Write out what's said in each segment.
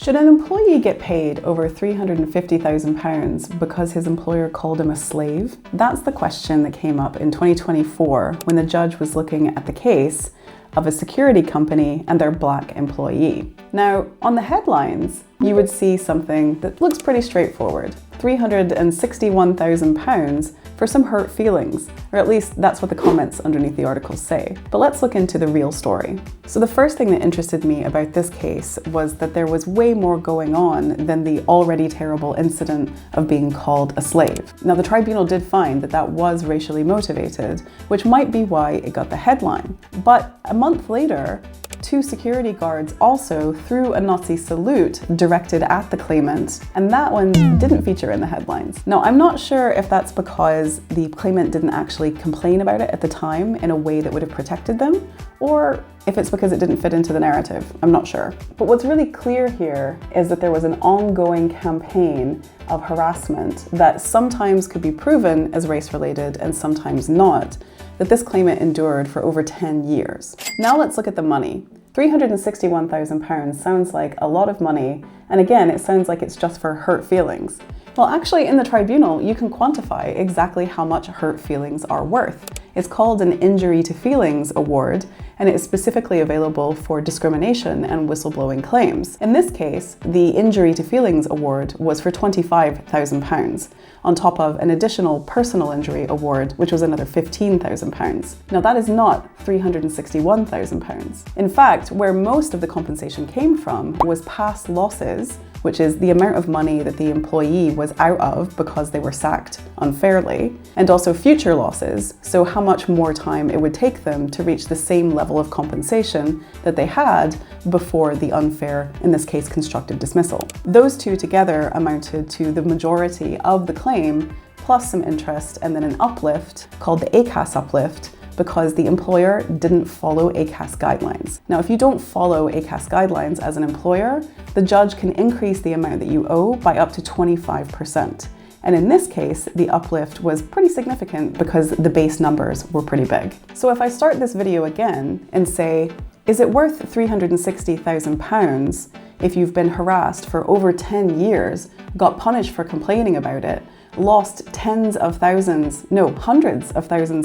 Should an employee get paid over £350,000 because his employer called him a slave? That's the question that came up in 2024 when the judge was looking at the case of a security company and their black employee. Now, on the headlines, you would see something that looks pretty straightforward. £361,000 for some hurt feelings, or at least that's what the comments underneath the articles say. But let's look into the real story. So the first thing that interested me about this case was that there was way more going on than the already terrible incident of being called a slave. Now, the tribunal did find that that was racially motivated, which might be why it got the headline. But a month later, two security guards also threw a Nazi salute directed at the claimant, and that one didn't feature in the headlines. Now, I'm not sure if that's because the claimant didn't actually complain about it at the time in a way that would have protected them, or if it's because it didn't fit into the narrative. I'm not sure. But what's really clear here is that there was an ongoing campaign of harassment that sometimes could be proven as race-related and sometimes not, that this claimant endured for over 10 years. Now let's look at the money. £361,000 sounds like a lot of money, and again, it sounds like it's just for hurt feelings. Well, actually, in the tribunal, you can quantify exactly how much hurt feelings are worth. It's called an Injury to Feelings Award, and it is specifically available for discrimination and whistleblowing claims. In this case, the Injury to Feelings Award was for £25,000, on top of an additional personal injury award, which was another £15,000. Now, that is not £361,000. In fact, where most of the compensation came from was past losses, which is the amount of money that the employee was out of because they were sacked unfairly, and also future losses, so how much more time it would take them to reach the same level of compensation that they had before the unfair, in this case, constructive dismissal. Those two together amounted to the majority of the claim, plus some interest and then an uplift called the ACAS uplift, because the employer didn't follow ACAS guidelines. Now, if you don't follow ACAS guidelines as an employer, the judge can increase the amount that you owe by up to 25%. And in this case, the uplift was pretty significant because the base numbers were pretty big. So if I start this video again and say, is it worth £360,000 if you've been harassed for over 10 years, got punished for complaining about it, lost hundreds of thousands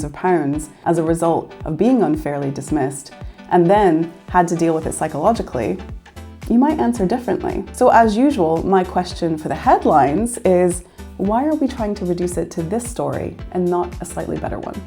of pounds as a result of being unfairly dismissed, and then had to deal with it psychologically? You might answer differently. So as usual, my question for the headlines is, why are we trying to reduce it to this story and not a slightly better one?